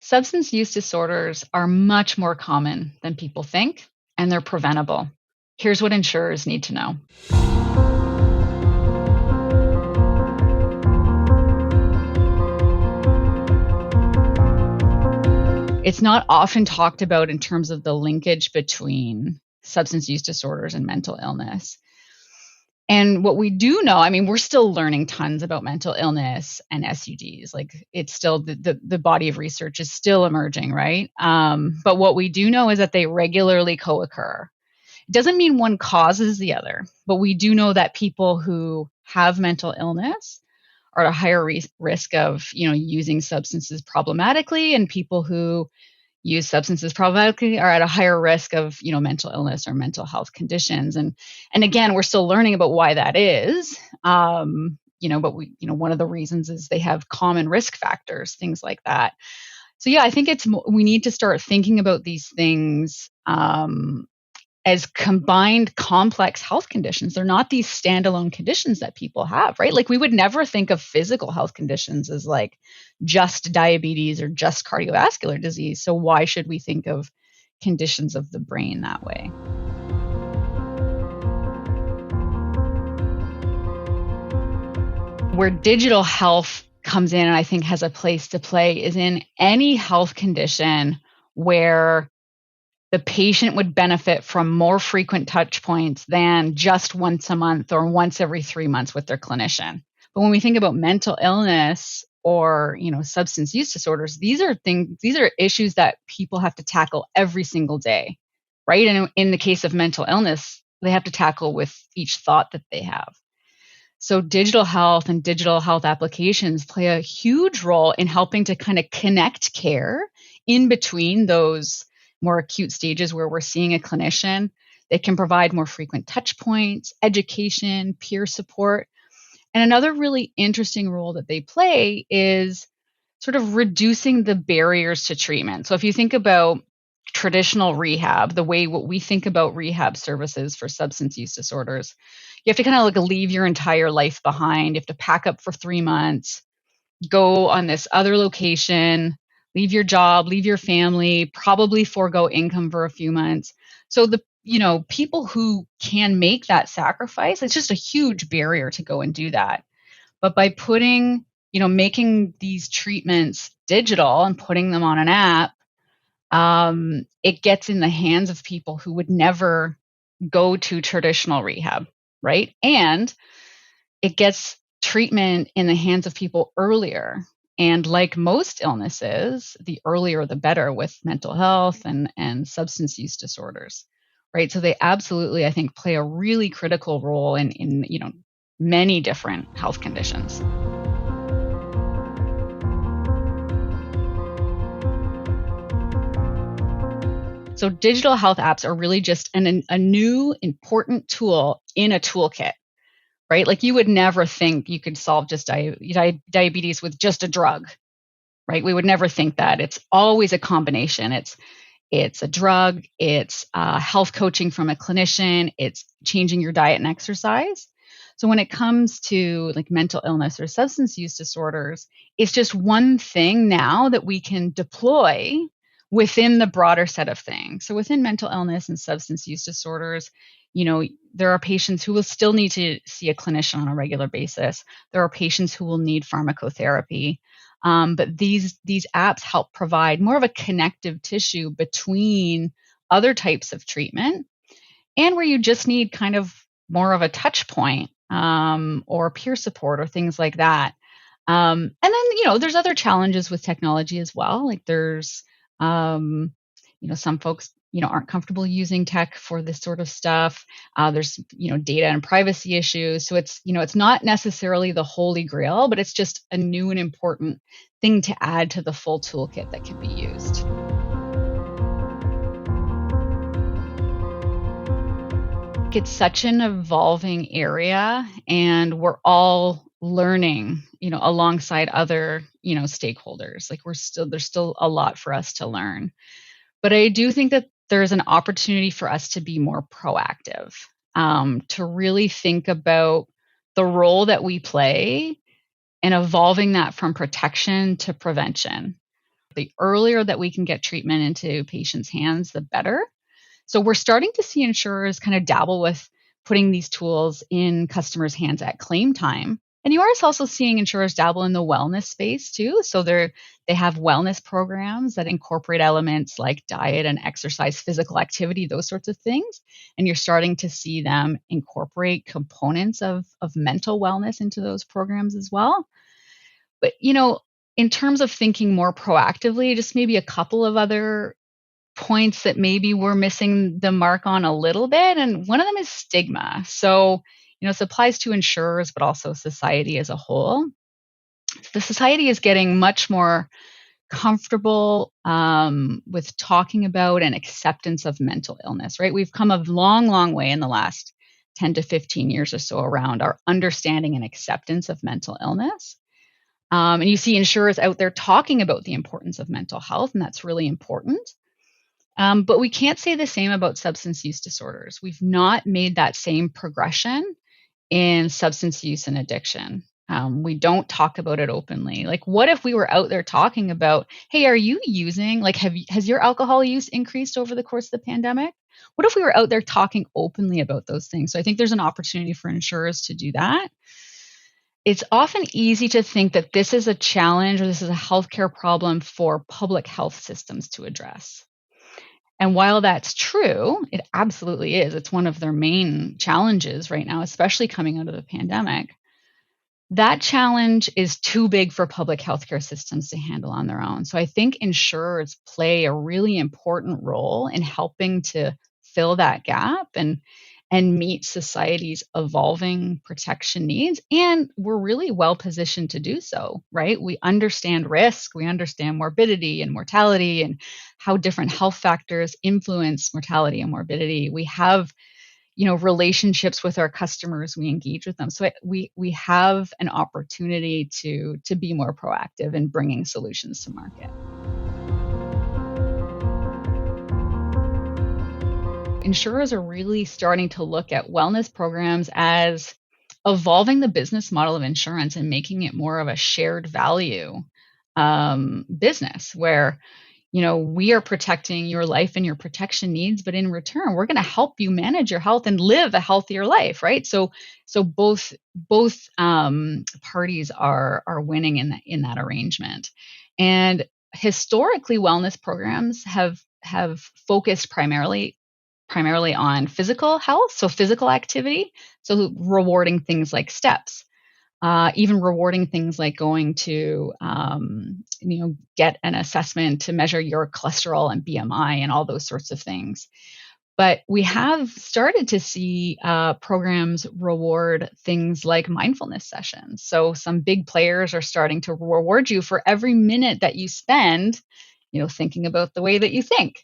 Substance use disorders are much more common than people think, and they're preventable. Here's what insurers need to know. It's not often talked about in terms of the linkage between substance use disorders and mental illness. And what we do know, I mean, we're still learning tons about mental illness and SUDs. Like it's still the body of research is still emerging, right? But what we do know is that they regularly co-occur. It doesn't mean one causes the other, but we do know that people who have mental illness are at a higher risk of, using substances problematically, and people who use substances problematically are at a higher risk of, mental illness or mental health conditions. And again, we're still learning about why that is. But one of the reasons is they have common risk factors, things like that. So yeah, I think we need to start thinking about these things as combined complex health conditions. They're not these standalone conditions that people have, right? Like we would never think of physical health conditions as like just diabetes or just cardiovascular disease. So why should we think of conditions of the brain that way? Where digital health comes in and I think has a place to play is in any health condition where the patient would benefit from more frequent touch points than just once a month or once every 3 months with their clinician. But when we think about mental illness or, substance use disorders, these are issues that people have to tackle every single day, right? And in the case of mental illness, they have to tackle with each thought that they have. So digital health and digital health applications play a huge role in helping to kind of connect care in between those more acute stages where we're seeing a clinician. They can provide more frequent touch points, education, peer support. And another really interesting role that they play is sort of reducing the barriers to treatment. So if you think about traditional rehab, what we think about rehab services for substance use disorders, you have to kind of like leave your entire life behind. You have to pack up for 3 months, go on this other location, leave your job, leave your family, probably forego income for a few months. So the people who can make that sacrifice, it's just a huge barrier to go and do that. But by making these treatments digital and putting them on an app, it gets in the hands of people who would never go to traditional rehab, right? And it gets treatment in the hands of people earlier. And like most illnesses, the earlier the better with mental health and substance use disorders, right? So they absolutely, I think, play a really critical role in many different health conditions. So digital health apps are really just a new important tool in a toolkit, right? Like you would never think you could solve just diabetes with just a drug, right? We would never think that. It's always a combination. It's a drug, it's health coaching from a clinician, it's changing your diet and exercise. So when it comes to like mental illness or substance use disorders, it's just one thing now that we can deploy within the broader set of things. So within mental illness and substance use disorders, there are patients who will still need to see a clinician on a regular basis. There are patients who will need pharmacotherapy. But these apps help provide more of a connective tissue between other types of treatment and where you just need kind of more of a touch point or peer support or things like that. And then, there's other challenges with technology as well. Like there's, some folks, aren't comfortable using tech for this sort of stuff. There's, data and privacy issues. So it's not necessarily the holy grail, but it's just a new and important thing to add to the full toolkit that can be used. It's such an evolving area, and we're all learning, alongside other, stakeholders. Like there's still a lot for us to learn. But I do think that there's an opportunity for us to be more proactive, to really think about the role that we play in evolving that from protection to prevention, The earlier that we can get treatment into patients' hands, the better. So we're starting to see insurers kind of dabble with putting these tools in customers' hands at claim time. And you are also seeing insurers dabble in the wellness space too. So they have wellness programs that incorporate elements like diet and exercise, physical activity, those sorts of things. And you're starting to see them incorporate components of mental wellness into those programs as well. But in terms of thinking more proactively, just maybe a couple of other points that maybe we're missing the mark on a little bit. And one of them is stigma. So, this applies to insurers, but also society as a whole. The society is getting much more comfortable with talking about and acceptance of mental illness, right? We've come a long, long way in the last 10 to 15 years or so around our understanding and acceptance of mental illness. And you see insurers out there talking about the importance of mental health, and that's really important. But we can't say the same about substance use disorders. We've not made that same progression in substance use and addiction. We don't talk about it openly. Like, what if we were out there talking about, hey, are you using, like, has your alcohol use increased over the course of the pandemic? What if we were out there talking openly about those things? So I think there's an opportunity for insurers to do that. It's often easy to think that this is a challenge or this is a healthcare problem for public health systems to address. And while that's true, it absolutely is. It's one of their main challenges right now, especially coming out of the pandemic. That challenge is too big for public healthcare systems to handle on their own. So I think insurers play a really important role in helping to fill that gap and meet society's evolving protection needs. And we're really well positioned to do so, right? We understand risk, we understand morbidity and mortality and how different health factors influence mortality and morbidity. We have relationships with our customers, we engage with them. So we have an opportunity to be more proactive in bringing solutions to market. Insurers are really starting to look at wellness programs as evolving the business model of insurance and making it more of a shared value business where we are protecting your life and your protection needs, but in return, we're going to help you manage your health and live a healthier life, right? So both parties are winning in that arrangement. And historically, wellness programs have focused primarily on physical health, so physical activity, so rewarding things like steps. Even rewarding things like going to, get an assessment to measure your cholesterol and BMI and all those sorts of things. But we have started to see programs reward things like mindfulness sessions. So some big players are starting to reward you for every minute that you spend, thinking about the way that you think.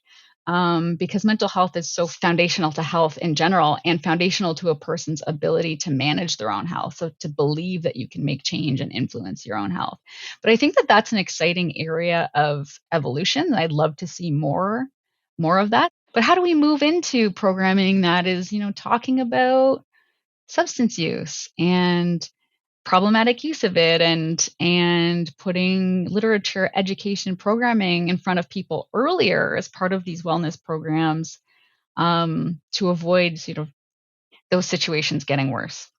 Because mental health is so foundational to health in general and foundational to a person's ability to manage their own health. So to believe that you can make change and influence your own health. But I think that that's an exciting area of evolution. I'd love to see more of that. But how do we move into programming that is, talking about substance use and problematic use of it and putting literature, education, programming in front of people earlier as part of these wellness programs to avoid those situations getting worse.